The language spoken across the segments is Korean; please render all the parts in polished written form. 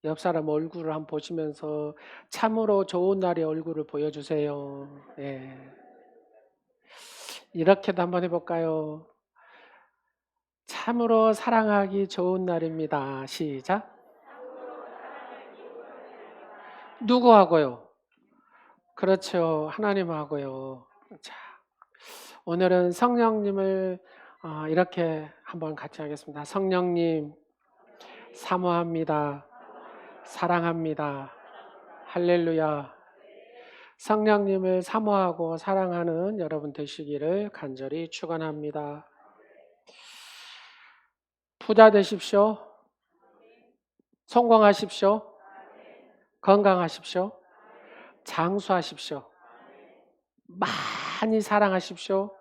옆 사람 얼굴을 한번 보시면서 참으로 좋은 날의 얼굴을 보여주세요. 예. 이렇게도 한번 해볼까요? 참으로 사랑하기 좋은 날입니다. 시작. 누구하고요? 그렇죠. 하나님하고요. 자, 오늘은 성령님을 이렇게 한번 같이 하겠습니다. 성령님, 사모합니다. 사랑합니다. 할렐루야. 성령님을 사모하고 사랑하는 여러분 되시기를 간절히 축원합니다. 부자 되십시오. 성공하십시오. 건강하십시오. 장수하십시오. 많이 사랑하십시오.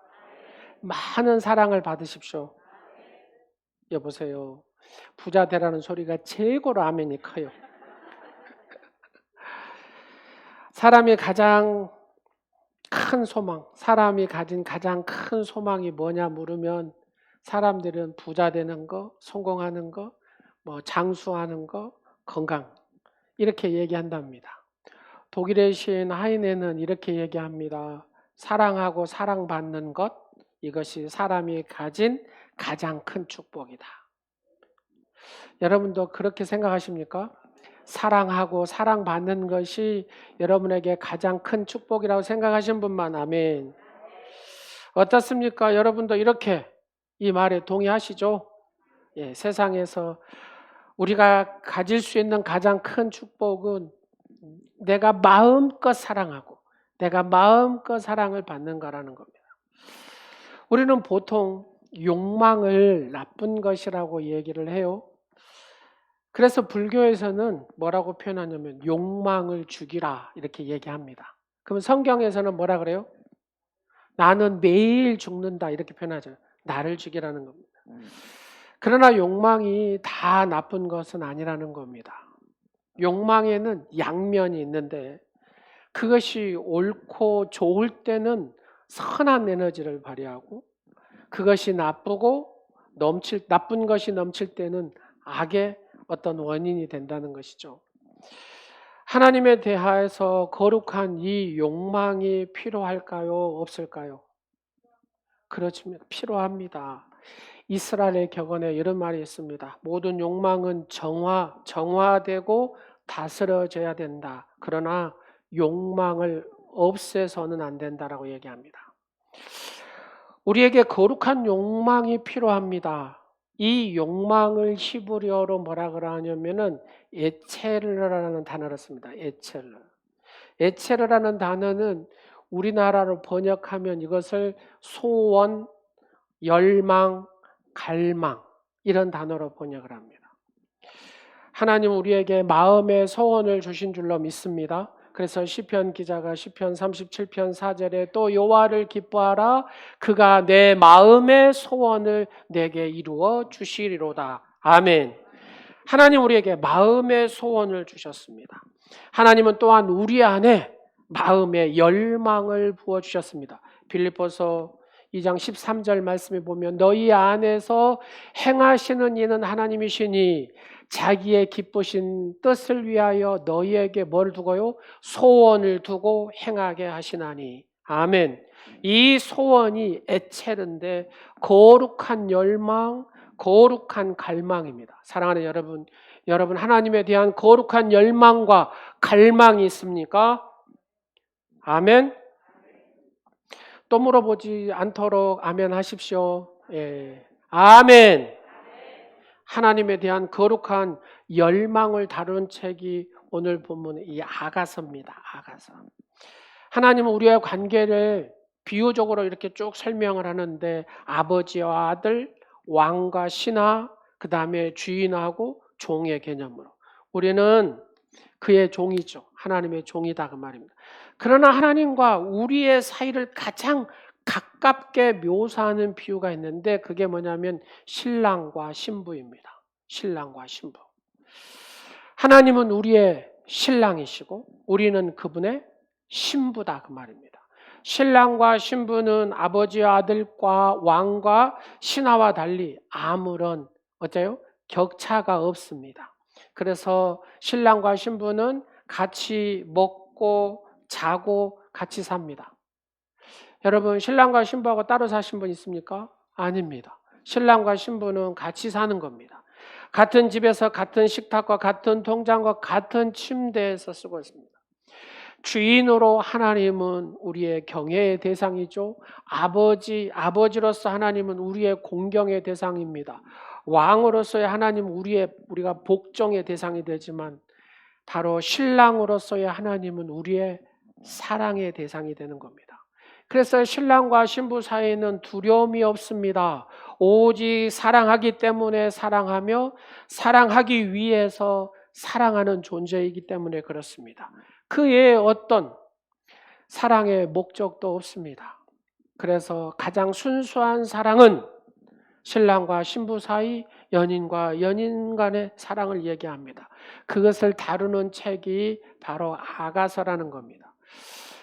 많은 사랑을 받으십시오. 여보세요. 부자 되라는 소리가 최고로 아멘이 커요. 사람이 가장 큰 소망, 사람이 가진 가장 큰 소망이 뭐냐 물으면 사람들은 부자 되는 거, 성공하는 거, 장수하는 거, 건강 이렇게 얘기한답니다. 독일의 시인 하이네는 이렇게 얘기합니다. 사랑하고 사랑받는 것, 이것이 사람이 가진 가장 큰 축복이다. 여러분도 그렇게 생각하십니까? 사랑하고 사랑받는 것이 여러분에게 가장 큰 축복이라고 생각하신 분만 아멘. 어떻습니까? 여러분도 이렇게 이 말에 동의하시죠? 예, 세상에서 우리가 가질 수 있는 가장 큰 축복은 내가 마음껏 사랑하고 내가 마음껏 사랑을 받는 거라는 겁니다. 우리는 보통 욕망을 나쁜 것이라고 얘기를 해요. 그래서 불교에서는 뭐라고 표현하냐면 욕망을 죽이라 이렇게 얘기합니다. 그럼 성경에서는 뭐라 그래요? 나는 매일 죽는다 이렇게 표현하죠. 나를 죽이라는 겁니다. 그러나 욕망이 다 나쁜 것은 아니라는 겁니다. 욕망에는 양면이 있는데 그것이 옳고 좋을 때는 선한 에너지를 발휘하고 그것이 나쁜 것이 넘칠 때는 악의 어떤 원인이 된다는 것이죠. 하나님에 대하여서 거룩한 이 욕망이 필요할까요? 없을까요? 그렇습니다. 필요합니다. 이스라엘의 격언에 이런 말이 있습니다. 모든 욕망은 정화되고 다스려져야 된다. 그러나 욕망을 없애서는 안 된다라고 얘기합니다. 우리에게 거룩한 욕망이 필요합니다. 이 욕망을 히브리어로 뭐라 그러냐면은 에체르라는 단어를 씁니다. 에체르. 에체르라는 단어는 우리나라로 번역하면 이것을 소원, 열망, 갈망 이런 단어로 번역을 합니다. 하나님 우리에게 마음의 소원을 주신 줄로 믿습니다. 그래서 시편 기자가 시편 37편 4절에 또 여호와를 기뻐하라 그가 내 마음의 소원을 내게 이루어 주시리로다. 아멘. 하나님 우리에게 마음의 소원을 주셨습니다. 하나님은 또한 우리 안에 마음의 열망을 부어주셨습니다. 빌립보서 2장 13절 말씀에 보면 너희 안에서 행하시는 이는 하나님이시니 자기의 기쁘신 뜻을 위하여 너희에게 뭘 두고요? 소원을 두고 행하게 하시나니. 아멘. 이 소원이 에체르인데 거룩한 열망, 거룩한 갈망입니다. 사랑하는 여러분 하나님에 대한 거룩한 열망과 갈망이 있습니까? 아멘. 또 물어보지 않도록 아멘 하십시오. 예. 아멘. 하나님에 대한 거룩한 열망을 다룬 책이 오늘 본문의 이 아가서입니다. 아가서. 하나님은 우리의 관계를 비유적으로 이렇게 쭉 설명을 하는데 아버지와 아들, 왕과 신하, 그 다음에 주인하고 종의 개념으로 우리는 그의 종이죠. 하나님의 종이다 그 말입니다. 그러나 하나님과 우리의 사이를 가장 가깝게 묘사하는 비유가 있는데 그게 뭐냐면 신랑과 신부입니다. 신랑과 신부. 하나님은 우리의 신랑이시고 우리는 그분의 신부다 그 말입니다. 신랑과 신부는 아버지와 아들과 왕과 신하와 달리 아무런 어째요? 격차가 없습니다. 그래서 신랑과 신부는 같이 먹고 자고 같이 삽니다. 여러분, 신랑과 신부하고 따로 사신 분 있습니까? 아닙니다. 신랑과 신부는 같이 사는 겁니다. 같은 집에서 같은 식탁과 같은 통장과 같은 침대에서 쓰고 있습니다. 주인으로 하나님은 우리의 경외의 대상이죠. 아버지로서 하나님은 우리의 공경의 대상입니다. 왕으로서의 하나님은 우리가 복종의 대상이 되지만 바로 신랑으로서의 하나님은 우리의 사랑의 대상이 되는 겁니다. 그래서 신랑과 신부 사이에는 두려움이 없습니다. 오직 사랑하기 때문에 사랑하며 사랑하기 위해서 사랑하는 존재이기 때문에 그렇습니다. 그 외에 어떤 사랑의 목적도 없습니다. 그래서 가장 순수한 사랑은 신랑과 신부 사이, 연인과 연인 간의 사랑을 얘기합니다. 그것을 다루는 책이 바로 아가서라는 겁니다.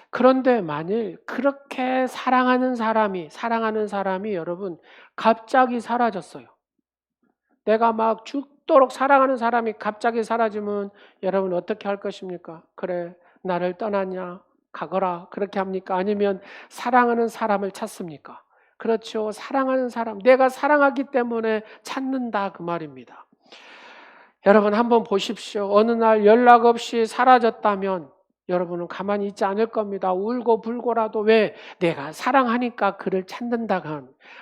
그런데 만일 그렇게 사랑하는 사람이 여러분 갑자기 사라졌어요. 내가 막 죽도록 사랑하는 사람이 갑자기 사라지면 여러분 어떻게 할 것입니까? 그래, 나를 떠났냐? 가거라. 그렇게 합니까? 아니면 사랑하는 사람을 찾습니까? 그렇죠. 사랑하는 사람, 내가 사랑하기 때문에 찾는다 그 말입니다. 여러분 한번 보십시오. 어느 날 연락 없이 사라졌다면 여러분은 가만히 있지 않을 겁니다. 울고 불고라도 왜? 내가 사랑하니까 그를 찾는다.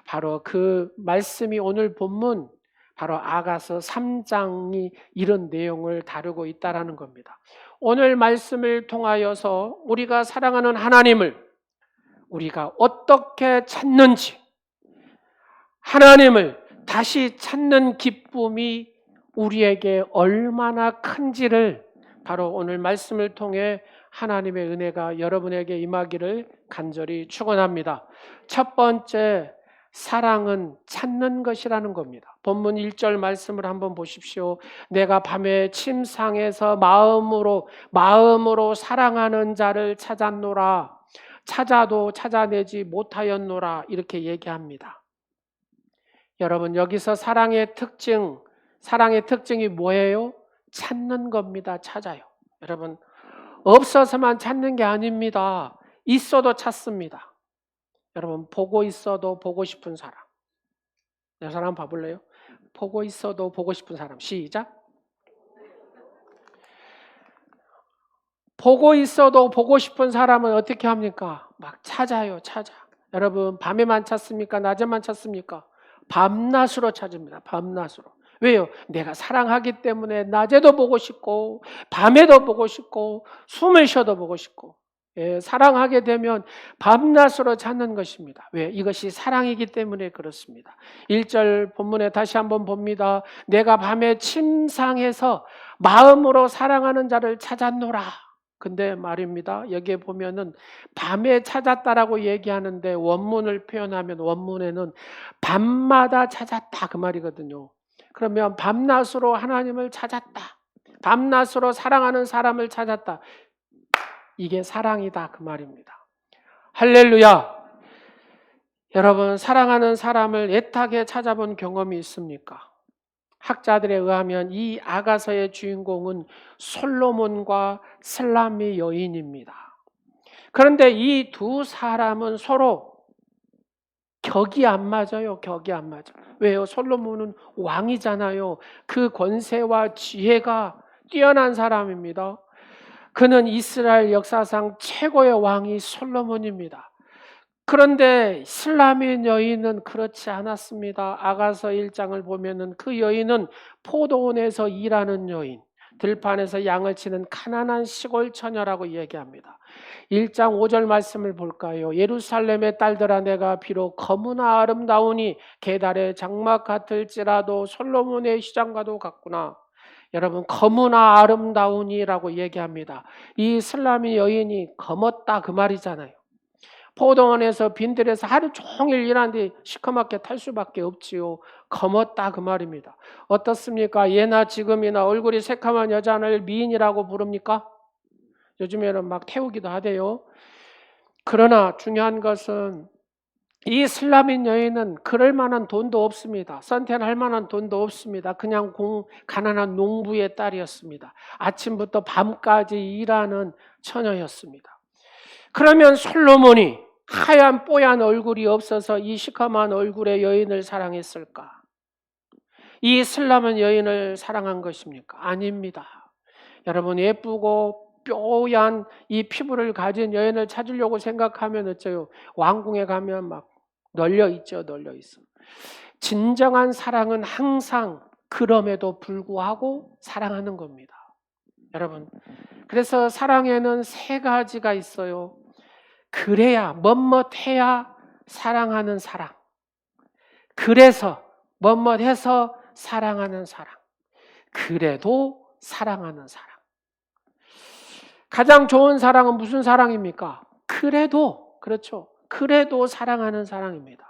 바로 그 말씀이 오늘 본문 바로 아가서 3장이 이런 내용을 다루고 있다는 겁니다. 오늘 말씀을 통하여서 우리가 사랑하는 하나님을 우리가 어떻게 찾는지, 하나님을 다시 찾는 기쁨이 우리에게 얼마나 큰지를 바로 오늘 말씀을 통해 하나님의 은혜가 여러분에게 임하기를 간절히 축원합니다. 첫 번째, 사랑은 찾는 것이라는 겁니다. 본문 1절 말씀을 한번 보십시오. 내가 밤에 침상에서 마음으로 사랑하는 자를 찾았노라. 찾아도 찾아내지 못하였노라. 이렇게 얘기합니다. 여러분, 여기서 사랑의 특징이 뭐예요? 찾는 겁니다. 찾아요. 여러분, 없어서만 찾는 게 아닙니다. 있어도 찾습니다. 여러분, 보고 있어도 보고 싶은 사람. 내 사람 봐볼래요? 보고 있어도 보고 싶은 사람. 시작. 보고 있어도 보고 싶은 사람은 어떻게 합니까? 막 찾아요. 여러분, 밤에만 찾습니까? 낮에만 찾습니까? 밤낮으로 찾습니다. 밤낮으로. 왜요? 내가 사랑하기 때문에 낮에도 보고 싶고 밤에도 보고 싶고 숨을 쉬어도 보고 싶고, 사랑하게 되면 밤낮으로 찾는 것입니다. 왜? 이것이 사랑이기 때문에 그렇습니다. 1절 본문에 다시 한번 봅니다. 내가 밤에 침상에서 마음으로 사랑하는 자를 찾았노라. 근데 말입니다. 여기에 보면은 밤에 찾았다라고 얘기하는데 원문을 표현하면 원문에는 밤마다 찾았다 그 말이거든요. 그러면 밤낮으로 하나님을 찾았다. 밤낮으로 사랑하는 사람을 찾았다. 이게 사랑이다 그 말입니다. 할렐루야. 여러분, 사랑하는 사람을 애타게 찾아본 경험이 있습니까? 학자들에 의하면 이 아가서의 주인공은 솔로몬과 슬라미 여인입니다. 그런데 이 두 사람은 서로 격이 안 맞아요. 왜요? 솔로몬은 왕이잖아요. 그 권세와 지혜가 뛰어난 사람입니다. 그는 이스라엘 역사상 최고의 왕이 솔로몬입니다. 그런데 슬라미 여인은 그렇지 않았습니다. 아가서 1장을 보면은 그 여인은 포도원에서 일하는 여인, 들판에서 양을 치는 가난한 시골 처녀라고 얘기합니다. 1장 5절 말씀을 볼까요? 예루살렘의 딸들아, 내가 비록 거무나 아름다우니 계달의 장막 같을지라도 솔로몬의 시장과도 같구나. 여러분, 거무나 아름다우니라고 얘기합니다. 이 슬라미 여인이 검었다 그 말이잖아요. 포도원에서 빈들에서 하루 종일 일하는데 시커멓게 탈 수밖에 없지요. 검었다 그 말입니다. 어떻습니까? 예나 지금이나 얼굴이 새카만 여자를 미인이라고 부릅니까? 요즘에는 막 태우기도 하대요. 그러나 중요한 것은 이 슬라민 여인은 그럴 만한 돈도 없습니다. 선택할 만한 돈도 없습니다. 그냥 가난한 농부의 딸이었습니다. 아침부터 밤까지 일하는 처녀였습니다. 그러면 솔로몬이 하얀 뽀얀 얼굴이 없어서 이 시커먼 얼굴의 여인을 사랑했을까? 이 슬라민 여인을 사랑한 것입니까? 아닙니다. 여러분, 예쁘고 뽀얀 이 피부를 가진 여인을 찾으려고 생각하면 어째요? 왕궁에 가면 막 널려 있죠. 널려 있어. 진정한 사랑은 항상 그럼에도 불구하고 사랑하는 겁니다. 여러분, 그래서 사랑에는 세 가지가 있어요. 그래야, 멋멋해야 사랑하는 사랑. 그래서, 멋멋해서 사랑하는 사랑. 그래도 사랑하는 사랑. 가장 좋은 사랑은 무슨 사랑입니까? 그래도, 그렇죠. 그래도 사랑하는 사랑입니다.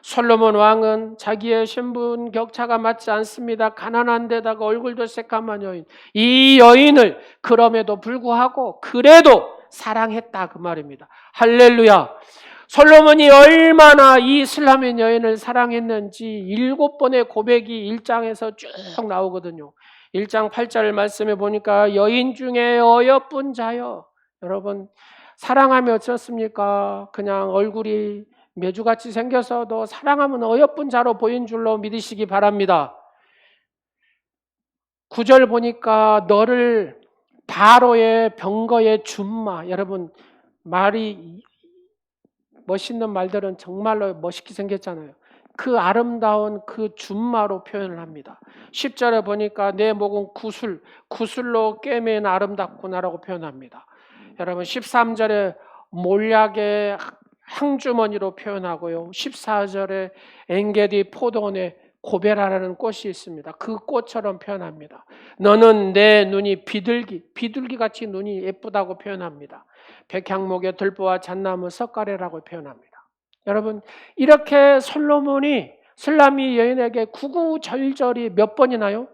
솔로몬 왕은 자기의 신분 격차가 맞지 않습니다. 가난한 데다가 얼굴도 새까만 여인. 이 여인을 그럼에도 불구하고 그래도 사랑했다 그 말입니다. 할렐루야. 솔로몬이 얼마나 이 슬라민 여인을 사랑했는지 7번의 고백이 1장에서 쭉 나오거든요. 1장 8절 말씀에 보니까 여인 중에 어여쁜 자여. 여러분, 사랑하면 어떻습니까? 그냥 얼굴이 메주같이 생겨서도 사랑하면 어여쁜 자로 보인 줄로 믿으시기 바랍니다. 9절 보니까 너를 바로의 병거의 준마. 여러분, 말이 멋있는 말들은 정말로 멋있게 생겼잖아요. 그 아름다운 그 준마로 표현을 합니다. 10절에 보니까 내 목은 구슬로 꿰맨 아름답구나라고 표현합니다. 여러분 13절에 몰약의 항주머니로 표현하고요. 14절에 엥게디 포도원에 고베라라는 꽃이 있습니다. 그 꽃처럼 표현합니다. 너는 내 눈이 비둘기같이 눈이 예쁘다고 표현합니다. 백향목의 들보와 잣나무 석가래라고 표현합니다. 여러분, 이렇게 솔로몬이 슬라미 여인에게 구구절절히 몇 번이나요?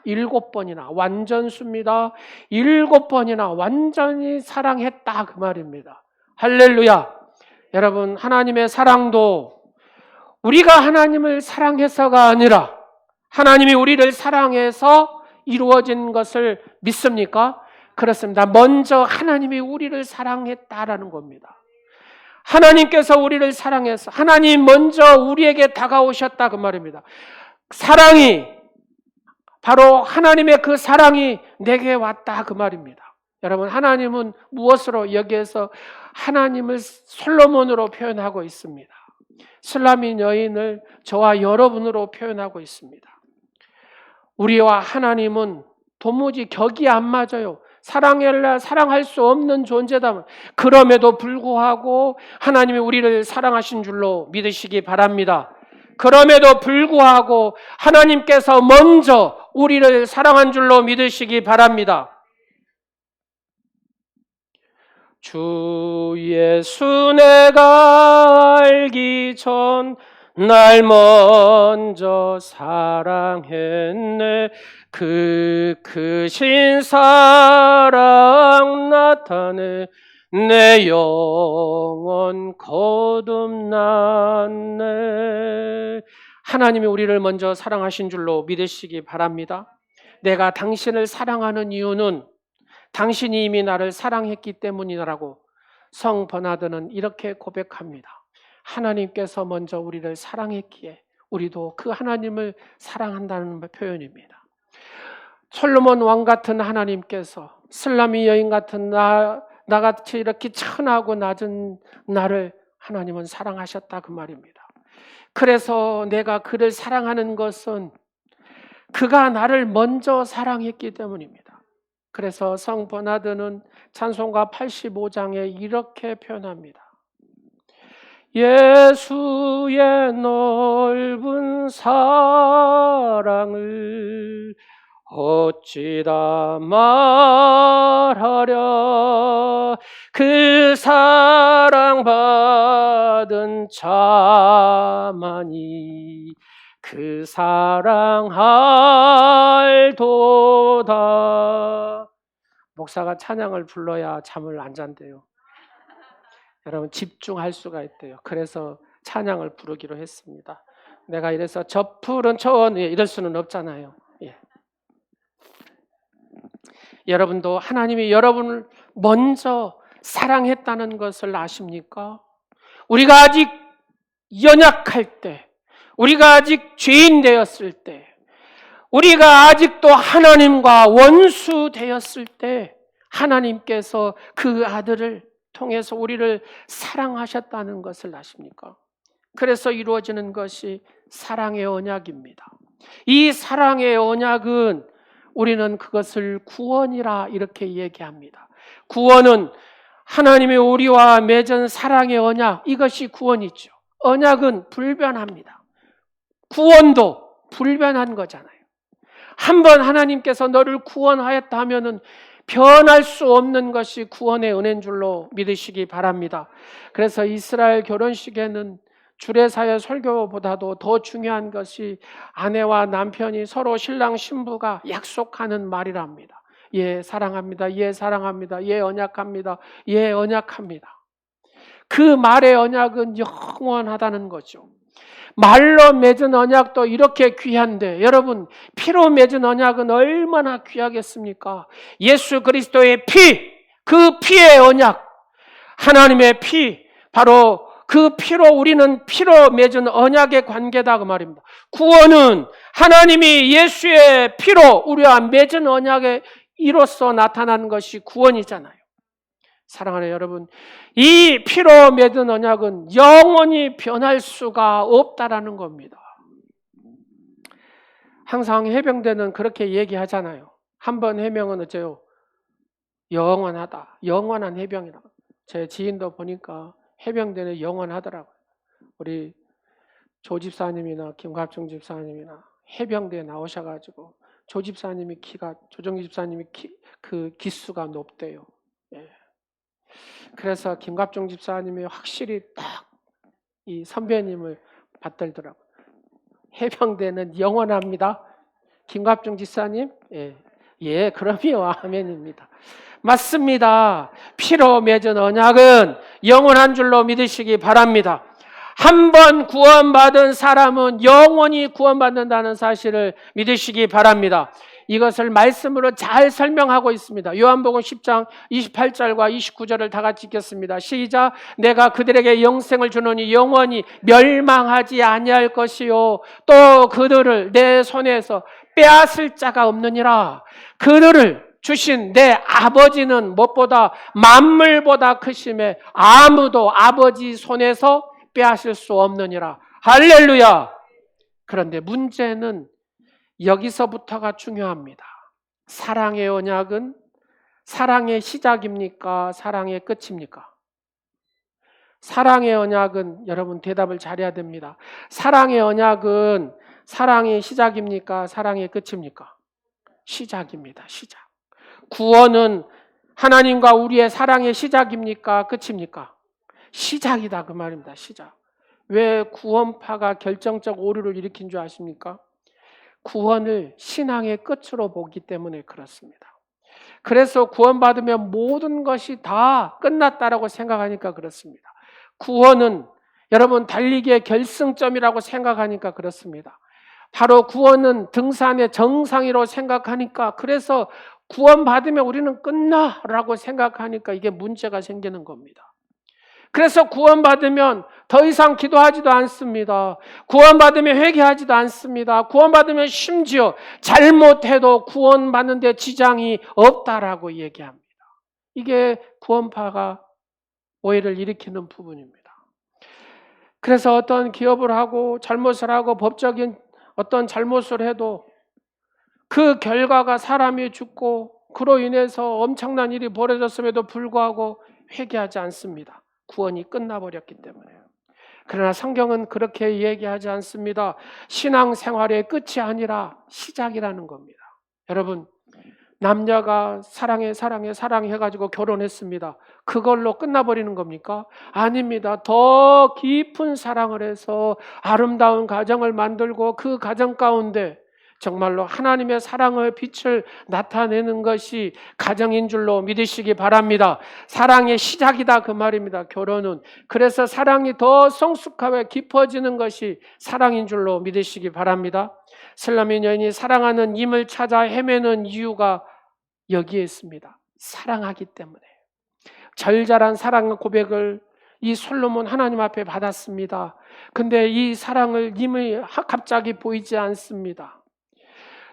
7번이나 완전수입니다. 7번이나 완전히 사랑했다 그 말입니다. 할렐루야. 여러분, 하나님의 사랑도 우리가 하나님을 사랑해서가 아니라 하나님이 우리를 사랑해서 이루어진 것을 믿습니까? 그렇습니다. 먼저 하나님이 우리를 사랑했다라는 겁니다. 하나님께서 우리를 사랑해서 하나님 먼저 우리에게 다가오셨다 그 말입니다. 사랑이 바로 하나님의 그 사랑이 내게 왔다 그 말입니다. 여러분, 하나님은 무엇으로 여기에서 하나님을 솔로몬으로 표현하고 있습니다. 슬라민 여인을 저와 여러분으로 표현하고 있습니다. 우리와 하나님은 도무지 격이 안 맞아요. 사랑할 수 없는 존재다. 그럼에도 불구하고 하나님이 우리를 사랑하신 줄로 믿으시기 바랍니다. 그럼에도 불구하고 하나님께서 먼저 우리를 사랑한 줄로 믿으시기 바랍니다. 주 예수 내가 알기 전 날 먼저 사랑했네. 그 크신 사랑 나타내 내 영혼 거듭났네. 하나님이 우리를 먼저 사랑하신 줄로 믿으시기 바랍니다. 내가 당신을 사랑하는 이유는 당신이 이미 나를 사랑했기 때문이라고 성 버나드는 이렇게 고백합니다. 하나님께서 먼저 우리를 사랑했기에 우리도 그 하나님을 사랑한다는 표현입니다. 솔로몬 왕 같은 하나님께서 슬라미 여인 같은 나같이 이렇게 천하고 낮은 나를 하나님은 사랑하셨다 그 말입니다. 그래서 내가 그를 사랑하는 것은 그가 나를 먼저 사랑했기 때문입니다. 그래서 성 버나드는 찬송가 85장에 이렇게 표현합니다. 예수의 넓은 사랑을 어찌다 말하랴. 그 사랑 받은 자만이 그 사랑 알도다. 목사가 찬양을 불러야 잠을 안 잔대요. 여러분 집중할 수가 있대요. 그래서 찬양을 부르기로 했습니다. 내가 이래서 저 푸른 초원 이럴 수는 없잖아요. 예. 여러분도 하나님이 여러분을 먼저 사랑했다는 것을 아십니까? 우리가 아직 연약할 때, 우리가 아직 죄인 되었을 때, 우리가 아직도 하나님과 원수 되었을 때 하나님께서 그 아들을 통해서 우리를 사랑하셨다는 것을 아십니까? 그래서 이루어지는 것이 사랑의 언약입니다. 이 사랑의 언약은 우리는 그것을 구원이라 이렇게 얘기합니다. 구원은 하나님이 우리와 맺은 사랑의 언약, 이것이 구원이죠. 언약은 불변합니다. 구원도 불변한 거잖아요. 한번 하나님께서 너를 구원하였다 하면은 변할 수 없는 것이 구원의 은혜인 줄로 믿으시기 바랍니다. 그래서 이스라엘 결혼식에는 주례사의 설교보다도 더 중요한 것이 아내와 남편이 서로 신랑 신부가 약속하는 말이랍니다. 예, 사랑합니다. 예, 사랑합니다. 예, 언약합니다. 예, 언약합니다. 그 말의 언약은 영원하다는 거죠. 말로 맺은 언약도 이렇게 귀한데 여러분, 피로 맺은 언약은 얼마나 귀하겠습니까? 예수 그리스도의 피, 그 피의 언약, 하나님의 피, 바로 그 피로 우리는 피로 맺은 언약의 관계다 그 말입니다. 구원은 하나님이 예수의 피로 우리와 맺은 언약의 이로써 나타난 것이 구원이잖아요. 사랑하는 여러분, 이 피로 맺은 언약은 영원히 변할 수가 없다라는 겁니다. 항상 해병대는 그렇게 얘기하잖아요. 한 번 해병은 어째요? 영원하다. 영원한 해병이라. 제 지인도 보니까 해병대는 영원하더라고요. 우리 조 집사님이나 김갑중 집사님이나 해병대에 나오셔가지고 조 집사님이 조정기 집사님이 그 기수가 높대요. 예. 그래서 김갑중 집사님이 확실히 딱 이 선배님을 받들더라고요. 해병대는 영원합니다. 김갑중 집사님? 예, 그럼요. 아멘입니다. 맞습니다. 피로 맺은 언약은 영원한 줄로 믿으시기 바랍니다. 한 번 구원받은 사람은 영원히 구원받는다는 사실을 믿으시기 바랍니다. 이것을 말씀으로 잘 설명하고 있습니다. 요한복음 10장 28절과 29절을 다 같이 읽겠습니다. 시작. 내가 그들에게 영생을 주노니 영원히 멸망하지 아니할 것이요 또 그들을 내 손에서 빼앗을 자가 없느니라. 그들을 주신 내 아버지는 무엇보다 만물보다 크심에 아무도 아버지 손에서 빼앗을 수 없느니라. 할렐루야. 그런데 문제는 여기서부터가 중요합니다. 사랑의 언약은 사랑의 시작입니까? 사랑의 끝입니까? 사랑의 언약은 여러분 대답을 잘해야 됩니다. 사랑의 언약은 사랑의 시작입니까? 사랑의 끝입니까? 시작입니다. 시작. 구원은 하나님과 우리의 사랑의 시작입니까? 끝입니까? 시작이다 그 말입니다. 시작. 왜 구원파가 결정적 오류를 일으킨 줄 아십니까? 구원을 신앙의 끝으로 보기 때문에 그렇습니다. 그래서 구원받으면 모든 것이 다 끝났다라고 생각하니까 그렇습니다. 구원은 여러분 달리기의 결승점이라고 생각하니까 그렇습니다. 바로 구원은 등산의 정상이라고 생각하니까, 그래서 구원받으면 우리는 끝나라고 생각하니까 이게 문제가 생기는 겁니다. 그래서 구원받으면 더 이상 기도하지도 않습니다. 구원받으면 회개하지도 않습니다. 구원받으면 심지어 잘못해도 구원받는 데 지장이 없다라고 얘기합니다. 이게 구원파가 오해를 일으키는 부분입니다. 그래서 어떤 기업을 하고 잘못을 하고 법적인 어떤 잘못을 해도 그 결과가 사람이 죽고 그로 인해서 엄청난 일이 벌어졌음에도 불구하고 회개하지 않습니다. 구원이 끝나버렸기 때문에요. 그러나 성경은 그렇게 얘기하지 않습니다. 신앙생활의 끝이 아니라 시작이라는 겁니다. 여러분, 남녀가 사랑해가지고 결혼했습니다. 그걸로 끝나버리는 겁니까? 아닙니다. 더 깊은 사랑을 해서 아름다운 가정을 만들고 그 가정 가운데 정말로 하나님의 사랑의 빛을 나타내는 것이 가정인 줄로 믿으시기 바랍니다. 사랑의 시작이다 그 말입니다. 결혼은. 그래서 사랑이 더 성숙하게 깊어지는 것이 사랑인 줄로 믿으시기 바랍니다. 슬라민 여인이 사랑하는 임을 찾아 헤매는 이유가 여기에 있습니다. 사랑하기 때문에. 절절한 사랑 고백을 이 솔로몬 하나님 앞에 받았습니다. 근데 이 사랑을 임이 갑자기 보이지 않습니다.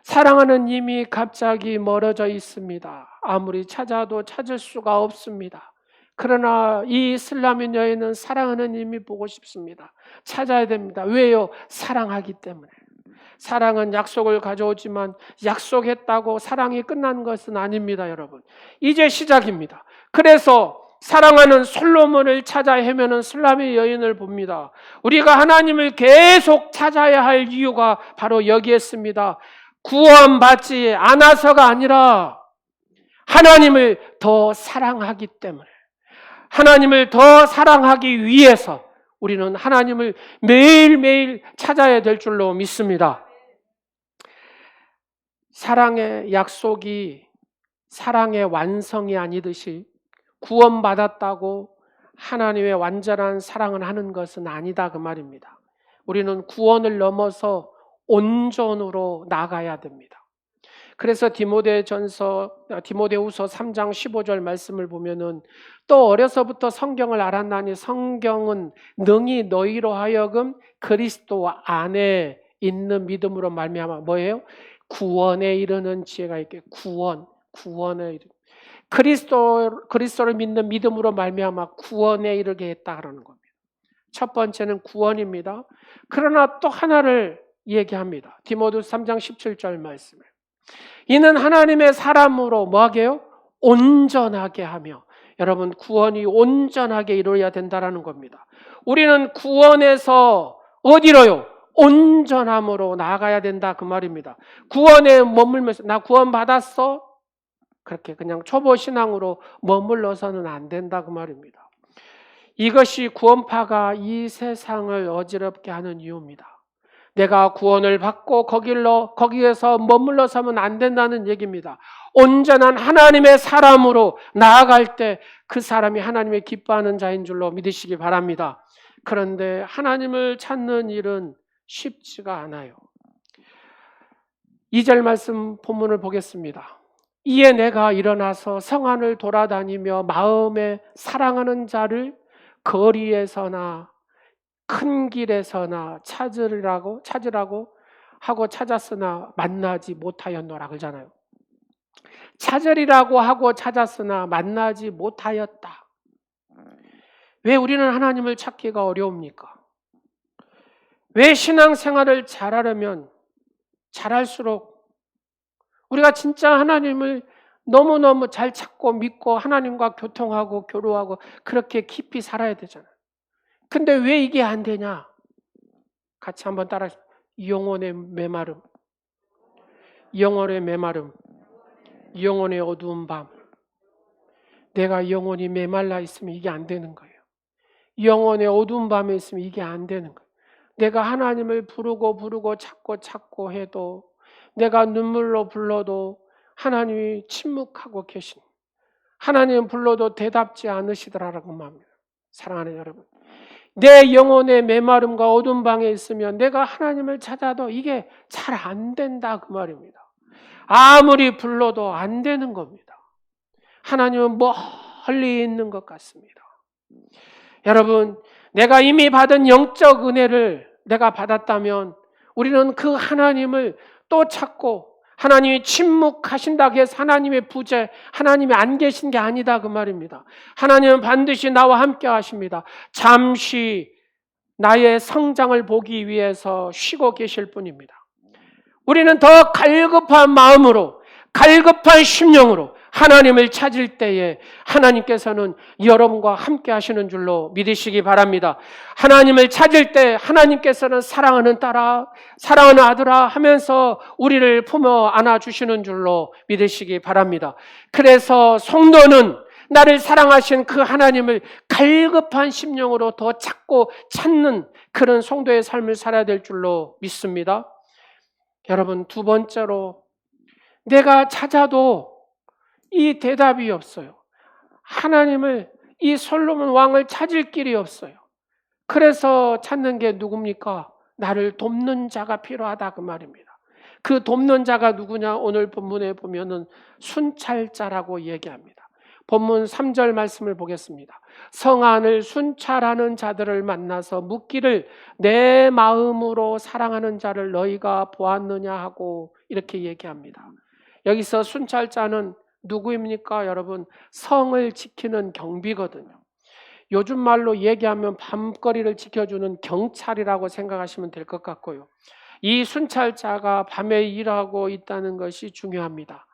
사랑하는 임이 갑자기 멀어져 있습니다. 아무리 찾아도 찾을 수가 없습니다. 그러나 이 슬라민 여인은 사랑하는 임이 보고 싶습니다. 찾아야 됩니다. 왜요? 사랑하기 때문에. 사랑은 약속을 가져오지만 약속했다고 사랑이 끝난 것은 아닙니다, 여러분. 이제 시작입니다. 그래서 사랑하는 솔로몬을 찾아 헤매는 슬라민 여인을 봅니다. 우리가 하나님을 계속 찾아야 할 이유가 바로 여기에 있습니다. 구원받지 않아서가 아니라 하나님을 더 사랑하기 때문에, 하나님을 더 사랑하기 위해서 우리는 하나님을 매일매일 찾아야 될 줄로 믿습니다. 사랑의 약속이 사랑의 완성이 아니듯이 구원받았다고 하나님의 완전한 사랑을 하는 것은 아니다 그 말입니다. 우리는 구원을 넘어서 온전으로 나가야 됩니다. 그래서 디모데후서 3장 15절 말씀을 보면은 또 어려서부터 성경을 알았나니 성경은 능히 너희로 하여금 그리스도 안에 있는 믿음으로 말미암아 뭐예요? 구원에 이르는 지혜가 있게 구원에 이르 그리스도를 믿는 믿음으로 말미암아 구원에 이르게 했다라는 겁니다. 첫 번째는 구원입니다. 그러나 또 하나를 얘기합니다. 디모데후서 3장 17절 말씀을. 이는 하나님의 사람으로 뭐하게요? 온전하게 하며. 여러분 구원이 온전하게 이루어야 된다라는 겁니다. 우리는 구원에서 어디로요? 온전함으로 나아가야 된다 그 말입니다. 구원에 머물면서 나 구원 받았어? 그렇게 그냥 초보 신앙으로 머물러서는 안 된다 그 말입니다. 이것이 구원파가 이 세상을 어지럽게 하는 이유입니다. 내가 구원을 받고 거기에서 머물러서면 안 된다는 얘기입니다. 온전한 하나님의 사람으로 나아갈 때 그 사람이 하나님의 기뻐하는 자인 줄로 믿으시기 바랍니다. 그런데 하나님을 찾는 일은 쉽지가 않아요. 2절 말씀 본문을 보겠습니다. 이에 내가 일어나서 성 안을 돌아다니며 마음에 사랑하는 자를 거리에서나 큰 길에서나 찾으라고 하고 찾았으나 만나지 못하였노라 그러잖아요. 찾으리라고 하고 찾았으나 만나지 못하였다. 왜 우리는 하나님을 찾기가 어려웁니까? 왜 신앙생활을 잘하려면 잘할수록 우리가 진짜 하나님을 너무너무 잘 찾고 믿고 하나님과 교통하고 교류하고 그렇게 깊이 살아야 되잖아요. 근데 왜 이게 안 되냐? 같이 한번 따라하시죠. 영혼의 메마름, 영혼의 메마름, 영혼의 어두운 밤. 내가 영혼이 메말라 있으면 이게 안 되는 거예요. 영혼의 어두운 밤에 있으면 이게 안 되는 거예요. 내가 하나님을 부르고 찾고 해도 내가 눈물로 불러도 하나님이 침묵하고 계신, 하나님 불러도 대답지 않으시더라라고 말합니다. 사랑하는 여러분, 내 영혼의 메마름과 어두운 방에 있으면 내가 하나님을 찾아도 이게 잘 안 된다 그 말입니다. 아무리 불러도 안 되는 겁니다. 하나님은 멀리 있는 것 같습니다. 여러분, 내가 이미 받은 영적 은혜를 내가 받았다면 우리는 그 하나님을 또 찾고, 하나님이 침묵하신다고 해서 하나님의 부재, 하나님이 안 계신 게 아니다 그 말입니다. 하나님은 반드시 나와 함께 하십니다. 잠시 나의 성장을 보기 위해서 쉬고 계실 뿐입니다. 우리는 더 갈급한 마음으로, 갈급한 심령으로 하나님을 찾을 때에 하나님께서는 여러분과 함께 하시는 줄로 믿으시기 바랍니다. 하나님을 찾을 때 하나님께서는 사랑하는 딸아, 사랑하는 아들아 하면서 우리를 품어 안아주시는 줄로 믿으시기 바랍니다. 그래서 성도는 나를 사랑하신 그 하나님을 갈급한 심령으로 더 찾고 찾는 그런 성도의 삶을 살아야 될 줄로 믿습니다. 여러분, 두 번째로 내가 찾아도 이 대답이 없어요. 하나님을, 이 솔로몬 왕을 찾을 길이 없어요. 그래서 찾는 게 누굽니까? 나를 돕는 자가 필요하다 그 말입니다. 그 돕는 자가 누구냐? 오늘 본문에 보면은 순찰자라고 얘기합니다. 본문 3절 말씀을 보겠습니다. 성 안을 순찰하는 자들을 만나서 묻기를 내 마음으로 사랑하는 자를 너희가 보았느냐 하고 이렇게 얘기합니다. 여기서 순찰자는 누구입니까? 여러분, 성을 지키는 경비거든요. 요즘 말로 얘기하면 밤거리를 지켜주는 경찰이라고 생각하시면 될 것 같고요. 이 순찰자가 밤에 일하고 있다는 것이 중요합니다.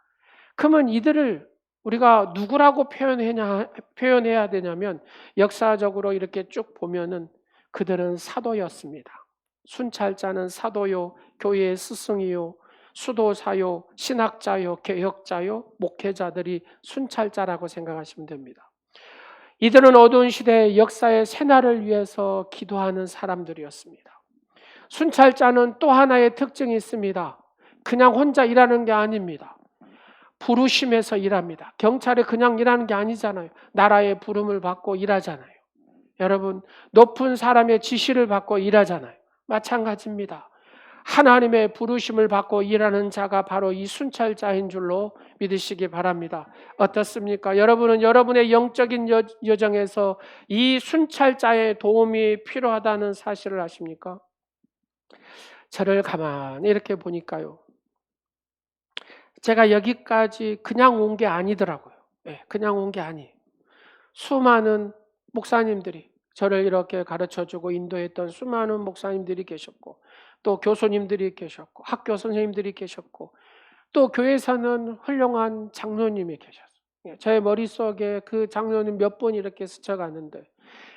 그러면 이들을 우리가 누구라고 표현해야 되냐면 역사적으로 이렇게 쭉 보면은 그들은 사도였습니다. 순찰자는 사도요, 교회의 스승이요, 수도사요, 신학자요, 개혁자요, 목회자들이 순찰자라고 생각하시면 됩니다. 이들은 어두운 시대의 역사의 새날을 위해서 기도하는 사람들이었습니다. 순찰자는 또 하나의 특징이 있습니다. 그냥 혼자 일하는 게 아닙니다. 부르심에서 일합니다. 경찰이 그냥 일하는 게 아니잖아요. 나라의 부름을 받고 일하잖아요. 여러분, 높은 사람의 지시를 받고 일하잖아요. 마찬가지입니다. 하나님의 부르심을 받고 일하는 자가 바로 이 순찰자인 줄로 믿으시기 바랍니다. 어떻습니까? 여러분은 여러분의 영적인 여정에서 이 순찰자의 도움이 필요하다는 사실을 아십니까? 저를 가만히 이렇게 보니까요, 제가 여기까지 그냥 온 게 아니더라고요. 그냥 온 게 아니에요. 수많은 목사님들이 저를 이렇게 가르쳐주고 인도했던 수많은 목사님들이 계셨고, 또 교수님들이 계셨고, 학교 선생님들이 계셨고, 또 교회에서는 훌륭한 장로님이 계셨어요. 제 머릿속에 그 장로님 몇 분 이렇게 스쳐가는데,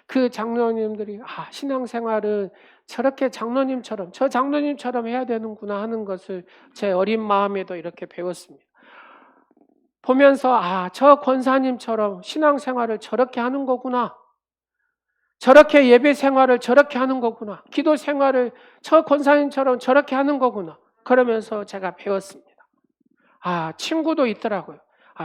그 장로님들이 신앙생활은 저렇게 장로님처럼, 저 장로님처럼 해야 되는구나 하는 것을 제 어린 마음에도 이렇게 배웠습니다. 보면서 저 권사님처럼 신앙생활을 저렇게 하는 거구나. 저렇게 예배 생활을 저렇게 하는 거구나. 기도 생활을 저 권사님처럼 저렇게 하는 거구나. 그러면서 제가 배웠습니다. 친구도 있더라고요.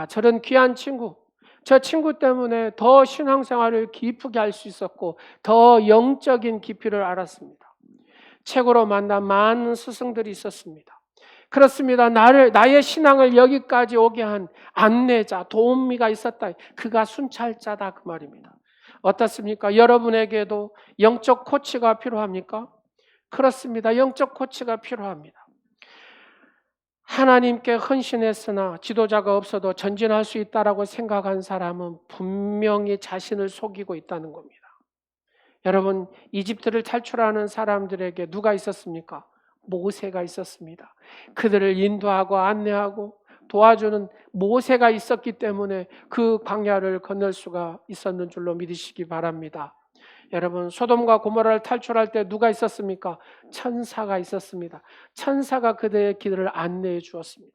저런 귀한 친구. 저 친구 때문에 더 신앙생활을 깊게 할 수 있었고 더 영적인 깊이를 알았습니다. 책으로 만난 많은 스승들이 있었습니다. 그렇습니다. 나의 신앙을 여기까지 오게 한 안내자, 도우미가 있었다. 그가 순찰자다 그 말입니다. 어떻습니까? 여러분에게도 영적 코치가 필요합니까? 그렇습니다. 영적 코치가 필요합니다. 하나님께 헌신했으나 지도자가 없어도 전진할 수 있다라고 생각한 사람은 분명히 자신을 속이고 있다는 겁니다. 여러분, 이집트를 탈출하는 사람들에게 누가 있었습니까? 모세가 있었습니다. 그들을 인도하고 안내하고 도와주는 모세가 있었기 때문에 그 광야를 건널 수가 있었는 줄로 믿으시기 바랍니다. 여러분, 소돔과 고모라를 탈출할 때 누가 있었습니까? 천사가 있었습니다. 천사가 그들의 길을 안내해 주었습니다.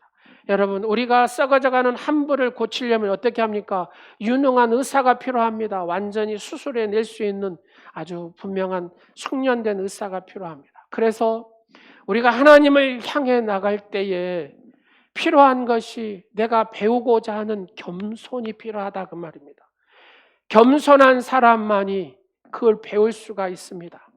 여러분, 우리가 썩어져가는 함부를 고치려면 어떻게 합니까? 유능한 의사가 필요합니다. 완전히 수술해낼 수 있는 아주 분명한 숙련된 의사가 필요합니다. 그래서 우리가 하나님을 향해 나갈 때에 필요한 것이 내가 배우고자 하는 겸손이 필요하다 그 말입니다. 겸손한 사람만이 그걸 배울 수가 있습니다.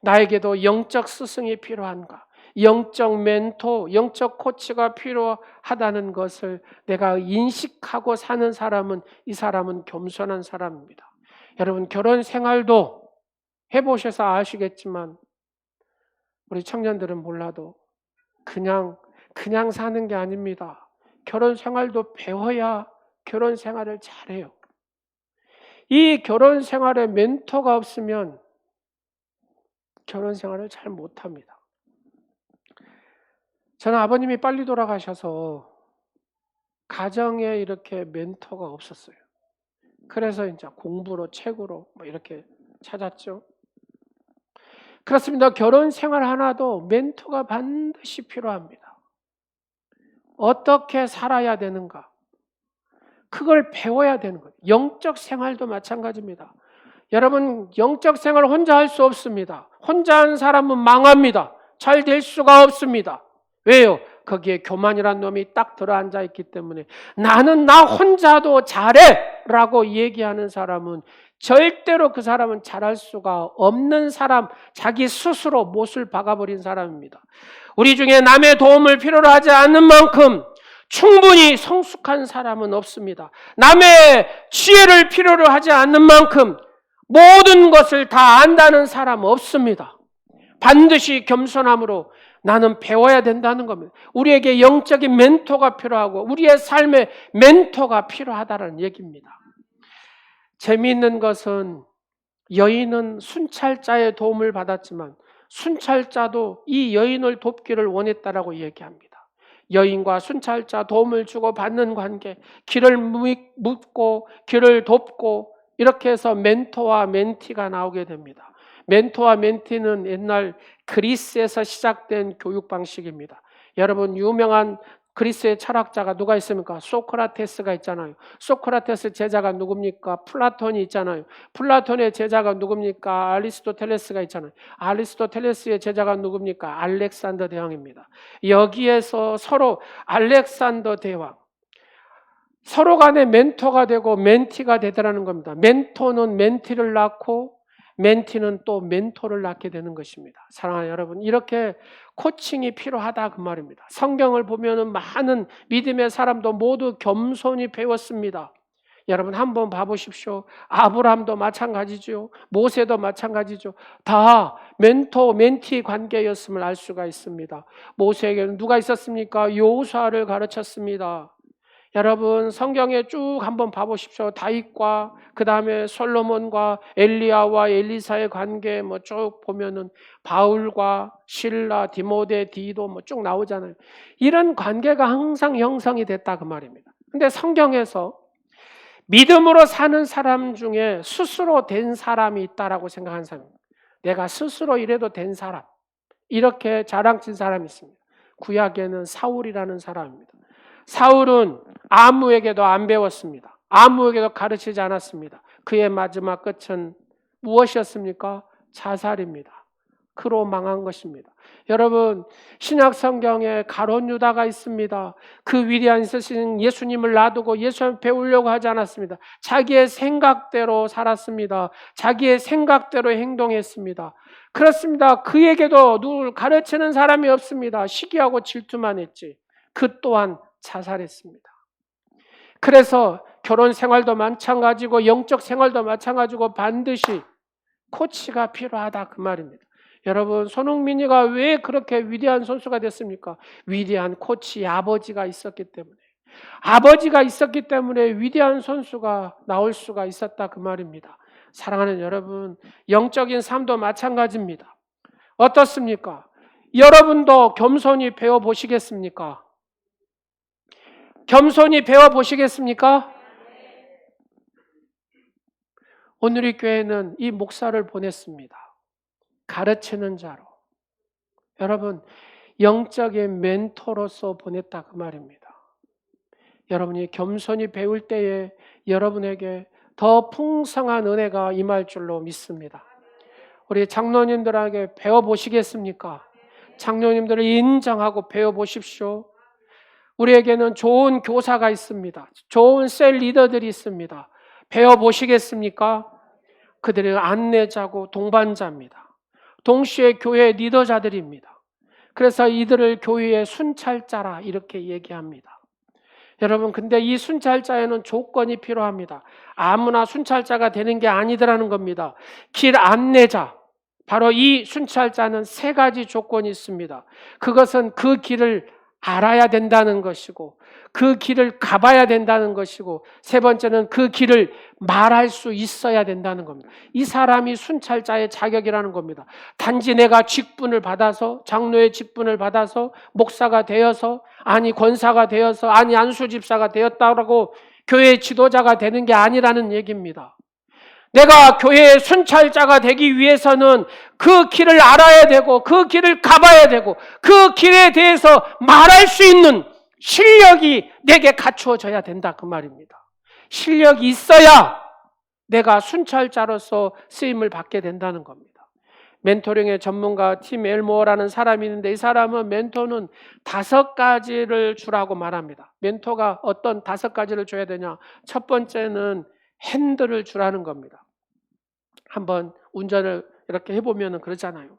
나에게도 영적 스승이 필요한가? 영적 멘토, 영적 코치가 필요하다는 것을 내가 인식하고 사는 사람은 이 사람은 겸손한 사람입니다. 여러분, 결혼 생활도 해보셔서 아시겠지만 우리 청년들은 몰라도 그냥 사는 게 아닙니다. 결혼 생활도 배워야 결혼 생활을 잘해요. 이 결혼 생활에 멘토가 없으면 결혼 생활을 잘 못합니다. 저는 아버님이 빨리 돌아가셔서 가정에 이렇게 멘토가 없었어요. 그래서 이제 공부로 책으로 이렇게 찾았죠. 그렇습니다. 결혼 생활 하나도 멘토가 반드시 필요합니다. 어떻게 살아야 되는가? 그걸 배워야 되는 거예요. 영적 생활도 마찬가지입니다. 여러분, 영적 생활 혼자 할 수 없습니다. 혼자 한 사람은 망합니다. 잘 될 수가 없습니다. 왜요? 거기에 교만이란 놈이 딱 들어앉아 있기 때문에 나는 나 혼자도 잘해! 라고 얘기하는 사람은 절대로 그 사람은 잘할 수가 없는 사람, 자기 스스로 못을 박아버린 사람입니다. 우리 중에 남의 도움을 필요로 하지 않는 만큼 충분히 성숙한 사람은 없습니다. 남의 지혜를 필요로 하지 않는 만큼 모든 것을 다 안다는 사람 없습니다. 반드시 겸손함으로 나는 배워야 된다는 겁니다. 우리에게 영적인 멘토가 필요하고 우리의 삶의 멘토가 필요하다는 얘기입니다. 재미있는 것은 여인은 순찰자의 도움을 받았지만 순찰자도 이 여인을 돕기를 원했다라고 얘기합니다. 여인과 순찰자 도움을 주고 받는 관계, 길을 묻고 길을 돕고 이렇게 해서 멘토와 멘티가 나오게 됩니다. 멘토와 멘티는 옛날 그리스에서 시작된 교육 방식입니다. 여러분 유명한 그리스의 철학자가 누가 있습니까? 소크라테스가 있잖아요. 소크라테스 제자가 누굽니까? 플라톤이 있잖아요. 플라톤의 제자가 누굽니까? 아리스토텔레스가 있잖아요. 아리스토텔레스의 제자가 누굽니까? 알렉산더 대왕입니다. 여기에서 서로 알렉산더 대왕 서로 간에 멘토가 되고 멘티가 되더라는 겁니다. 멘토는 멘티를 낳고 멘티는 또 멘토를 낳게 되는 것입니다. 사랑하는 여러분, 이렇게 코칭이 필요하다 그 말입니다. 성경을 보면은 많은 믿음의 사람도 모두 겸손히 배웠습니다. 여러분 한번 봐보십시오. 아브라함도 마찬가지죠. 모세도 마찬가지죠. 다 멘토, 멘티 관계였음을 알 수가 있습니다. 모세에게는 누가 있었습니까? 여호수아를 가르쳤습니다. 여러분 성경에 쭉 한번 봐보십시오. 다윗과 그 다음에 솔로몬과 엘리야와 엘리사의 관계 쭉 보면은 바울과 실라, 디모데, 디도 쭉 나오잖아요. 이런 관계가 항상 형성이 됐다 그 말입니다. 근데 성경에서 믿음으로 사는 사람 중에 스스로 된 사람이 있다라고 생각하는 사람입니다. 내가 스스로 이래도 된 사람, 이렇게 자랑친 사람이 있습니다. 구약에는 사울이라는 사람입니다. 사울은 아무에게도 안 배웠습니다. 아무에게도 가르치지 않았습니다. 그의 마지막 끝은 무엇이었습니까? 자살입니다. 그로 망한 것입니다. 여러분 신약 성경에 가룟 유다가 있습니다. 그 위대한 있으신 예수님을 놔두고 예수님을 배우려고 하지 않았습니다. 자기의 생각대로 살았습니다. 자기의 생각대로 행동했습니다. 그렇습니다. 그에게도 누굴 가르치는 사람이 없습니다. 시기하고 질투만 했지. 그 또한 자살했습니다. 그래서 결혼 생활도 마찬가지고 영적 생활도 마찬가지고 반드시 코치가 필요하다 그 말입니다. 여러분 손흥민이가 왜 그렇게 위대한 선수가 됐습니까? 위대한 코치 아버지가 있었기 때문에, 아버지가 있었기 때문에 위대한 선수가 나올 수가 있었다 그 말입니다. 사랑하는 여러분, 영적인 삶도 마찬가지입니다. 어떻습니까? 여러분도 겸손히 배워보시겠습니까? 겸손히 배워보시겠습니까? 오늘 이 교회는 이 목사를 보냈습니다. 가르치는 자로. 여러분 영적인 멘토로서 보냈다 그 말입니다. 여러분이 겸손히 배울 때에 여러분에게 더 풍성한 은혜가 임할 줄로 믿습니다. 우리 장로님들에게 배워보시겠습니까? 장로님들을 인정하고 배워보십시오. 우리에게는 좋은 교사가 있습니다. 좋은 셀 리더들이 있습니다. 배워보시겠습니까? 그들은 안내자고 동반자입니다. 동시에 교회 리더자들입니다. 그래서 이들을 교회의 순찰자라 이렇게 얘기합니다. 여러분 근데 이 순찰자에는 조건이 필요합니다. 아무나 순찰자가 되는 게 아니더라는 겁니다. 길 안내자, 바로 이 순찰자는 세 가지 조건이 있습니다. 그것은 그 길을 알아야 된다는 것이고 그 길을 가봐야 된다는 것이고 세 번째는 그 길을 말할 수 있어야 된다는 겁니다. 이 사람이 순찰자의 자격이라는 겁니다. 단지 내가 직분을 받아서 장로의 직분을 받아서 목사가 되어서 아니 권사가 되어서 아니 안수집사가 되었다고 교회 지도자가 되는 게 아니라는 얘기입니다. 내가 교회의 순찰자가 되기 위해서는 그 길을 알아야 되고 그 길을 가봐야 되고 그 길에 대해서 말할 수 있는 실력이 내게 갖추어져야 된다 그 말입니다. 실력이 있어야 내가 순찰자로서 쓰임을 받게 된다는 겁니다. 멘토링의 전문가 팀 엘모어라는 사람이 있는데 이 사람은 멘토는 5가지를 주라고 말합니다. 멘토가 어떤 5가지를 줘야 되냐? 첫 번째는 핸들을 주라는 겁니다. 한번 운전을 이렇게 해보면 그러잖아요.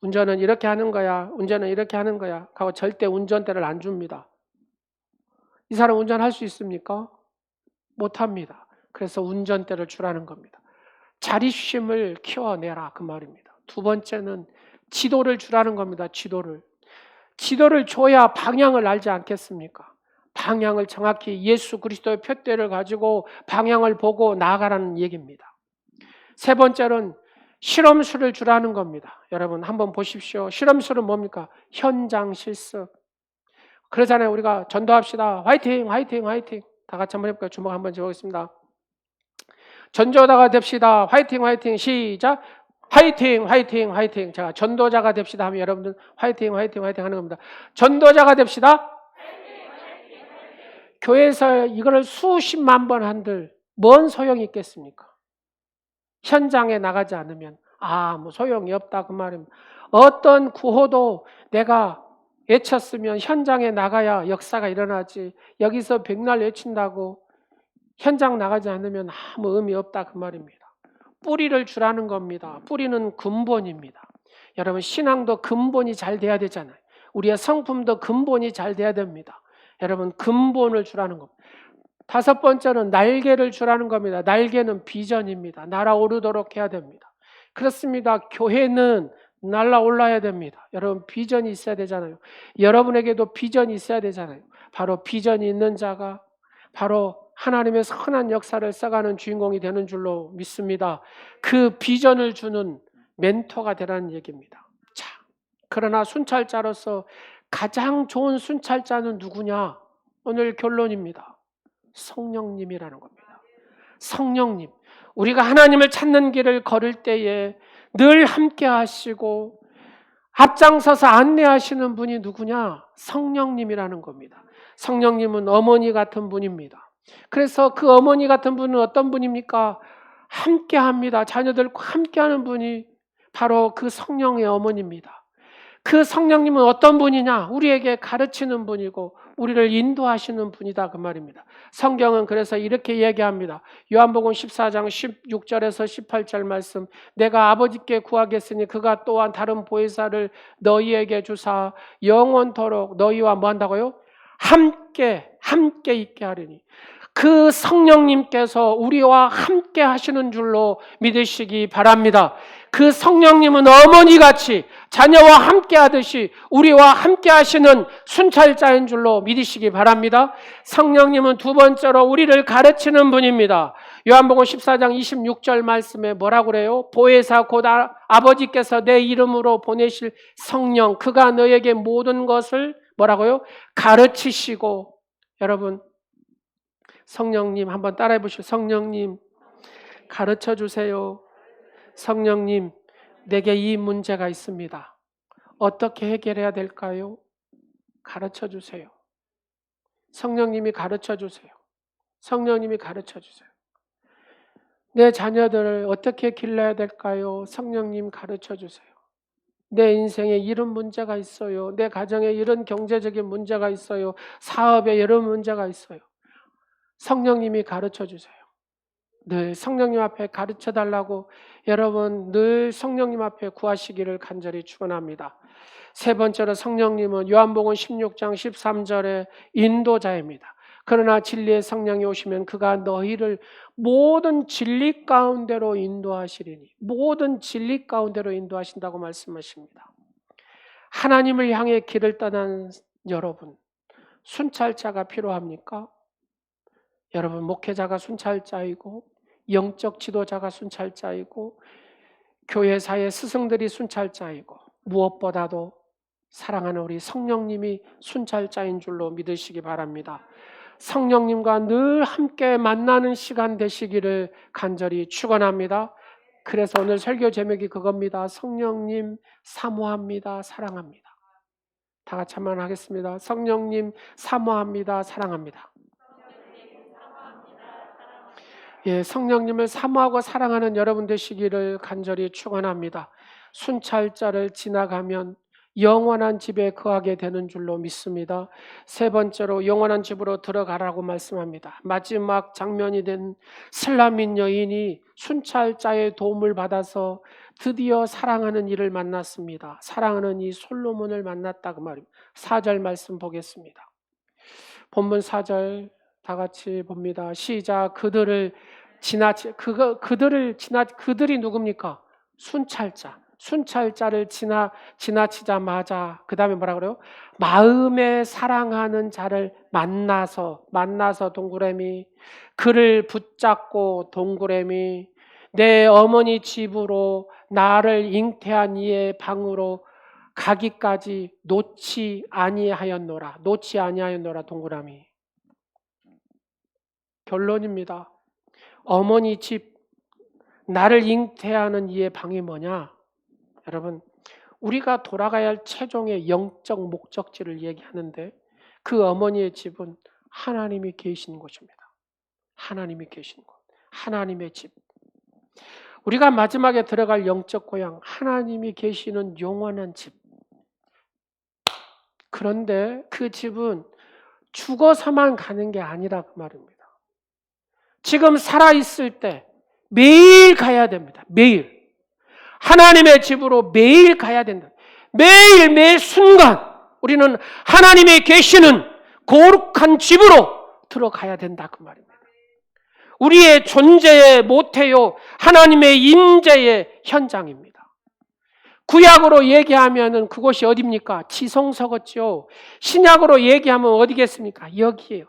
운전은 이렇게 하는 거야. 운전은 이렇게 하는 거야. 하고 절대 운전대를 안 줍니다. 이 사람 운전할 수 있습니까? 못합니다. 그래서 운전대를 주라는 겁니다. 자립심을 키워내라 그 말입니다. 두 번째는 지도를 주라는 겁니다. 지도를 줘야 방향을 알지 않겠습니까? 방향을 정확히 예수 그리스도의 표대를 가지고 방향을 보고 나아가라는 얘기입니다. 세 번째는 실험수를 주라는 겁니다. 여러분 한번 보십시오. 실험수는 뭡니까? 현장 실습. 그러잖아요. 우리가 전도합시다. 화이팅 화이팅 화이팅. 다 같이 한번 해볼까요? 주먹 한번 쥐어보겠습니다. 전도자가 됩시다. 화이팅 화이팅. 시작. 화이팅 화이팅 화이팅. 자, 전도자가 됩시다 하면 여러분들 화이팅 화이팅 화이팅 하는 겁니다. 전도자가 됩시다. 교회에서 이거를 수십만 번 한들 뭔 소용이 있겠습니까? 현장에 나가지 않으면 뭐 소용이 없다 그 말입니다. 어떤 구호도 내가 외쳤으면 현장에 나가야 역사가 일어나지, 여기서 백날 외친다고 현장 나가지 않으면 아무 의미 없다 그 말입니다. 뿌리를 주라는 겁니다. 뿌리는 근본입니다. 여러분 신앙도 근본이 잘 돼야 되잖아요. 우리의 성품도 근본이 잘 돼야 됩니다. 여러분 근본을 주라는 겁니다. 5번째는 날개를 주라는 겁니다. 날개는 비전입니다. 날아오르도록 해야 됩니다. 그렇습니다. 교회는 날아올라야 됩니다. 여러분 비전이 있어야 되잖아요. 여러분에게도 비전이 있어야 되잖아요. 바로 비전이 있는 자가 바로 하나님의 선한 역사를 써가는 주인공이 되는 줄로 믿습니다. 그 비전을 주는 멘토가 되라는 얘기입니다. 자, 그러나 순찰자로서 가장 좋은 순찰자는 누구냐? 오늘 결론입니다. 성령님이라는 겁니다. 성령님. 우리가 하나님을 찾는 길을 걸을 때에 늘 함께 하시고 앞장서서 안내하시는 분이 누구냐? 성령님이라는 겁니다. 성령님은 어머니 같은 분입니다. 그래서 그 어머니 같은 분은 어떤 분입니까? 함께 합니다. 자녀들과 함께 하는 분이 바로 그 성령의 어머니입니다. 그 성령님은 어떤 분이냐? 우리에게 가르치는 분이고 우리를 인도하시는 분이다 그 말입니다. 성경은 그래서 이렇게 얘기합니다. 요한복음 14장 16절에서 18절 말씀, 내가 아버지께 구하겠으니 그가 또한 다른 보혜사를 너희에게 주사 영원토록 너희와 뭐 한다고요? 함께 있게 하리니. 그 성령님께서 우리와 함께 하시는 줄로 믿으시기 바랍니다. 그 성령님은 어머니같이 자녀와 함께 하듯이 우리와 함께 하시는 순찰자인 줄로 믿으시기 바랍니다. 성령님은 두 번째로 우리를 가르치는 분입니다. 요한복음 14장 26절 말씀에 뭐라고 그래요? 보혜사 곧 아버지께서 내 이름으로 보내실 성령, 그가 너에게 모든 것을 뭐라고요? 가르치시고. 여러분 성령님 한번 따라해 보시죠. 성령님 가르쳐 주세요. 성령님 내게 이 문제가 있습니다. 어떻게 해결해야 될까요? 가르쳐 주세요. 성령님이 가르쳐 주세요. 성령님이 가르쳐 주세요. 내 자녀들을 어떻게 길러야 될까요? 성령님 가르쳐 주세요. 내 인생에 이런 문제가 있어요. 내 가정에 이런 경제적인 문제가 있어요. 사업에 이런 문제가 있어요. 성령님이 가르쳐 주세요. 늘 성령님 앞에 가르쳐 달라고 여러분 늘 성령님 앞에 구하시기를 간절히 축원합니다. 세 번째로 성령님은 요한복음 16장 13절에 인도자입니다. 그러나 진리의 성령이 오시면 그가 너희를 모든 진리 가운데로 인도하시리니, 모든 진리 가운데로 인도하신다고 말씀하십니다. 하나님을 향해 길을 떠난 여러분, 순찰자가 필요합니까? 여러분 목회자가 순찰자이고 영적 지도자가 순찰자이고 교회사의 스승들이 순찰자이고 무엇보다도 사랑하는 우리 성령님이 순찰자인 줄로 믿으시기 바랍니다. 성령님과 늘 함께 만나는 시간 되시기를 간절히 축원합니다. 그래서 오늘 설교 제목이 그겁니다. 성령님 사모합니다. 사랑합니다. 다 같이 한번 하겠습니다. 성령님 사모합니다. 사랑합니다. 예, 성령님을 사모하고 사랑하는 여러분 되시기를 간절히 축원합니다. 순찰자를 지나가면 영원한 집에 거하게 되는 줄로 믿습니다. 세 번째로 영원한 집으로 들어가라고 말씀합니다. 마지막 장면이 된 슬라민 여인이 순찰자의 도움을 받아서 드디어 사랑하는 이를 만났습니다. 사랑하는 이 솔로몬을 만났다 그 말입니다. 4절 말씀 보겠습니다. 본문 4절 다 같이 봅니다. 시작. 그들이 누굽니까? 순찰자를 지나치자마자 그 다음에 뭐라 그래요? 마음에 사랑하는 자를 만나서 동그라미 그를 붙잡고 동그라미 내 어머니 집으로 나를 잉태한 이의 방으로 가기까지 놓지 아니하였노라 동그라미. 결론입니다. 어머니 집, 나를 잉태하는 이의 방이 뭐냐? 여러분, 우리가 돌아가야 할 최종의 영적 목적지를 얘기하는데 그 어머니의 집은 하나님이 계신 곳입니다. 하나님이 계신 곳, 하나님의 집. 우리가 마지막에 들어갈 영적 고향, 하나님이 계시는 영원한 집. 그런데 그 집은 죽어서만 가는 게 아니라 그 말입니다. 지금 살아있을 때 매일 가야 됩니다. 매일. 하나님의 집으로 매일 가야 된다. 매일 순간 우리는 하나님이 계시는 거룩한 집으로 들어가야 된다 그 말입니다. 우리의 존재의 모태요 하나님의 임재의 현장입니다. 구약으로 얘기하면 그곳이 어디입니까? 지성서겠죠. 신약으로 얘기하면 어디겠습니까? 여기에요.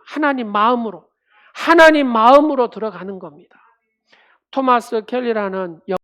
하나님 마음으로 들어가는 겁니다. 토마스 켈리라는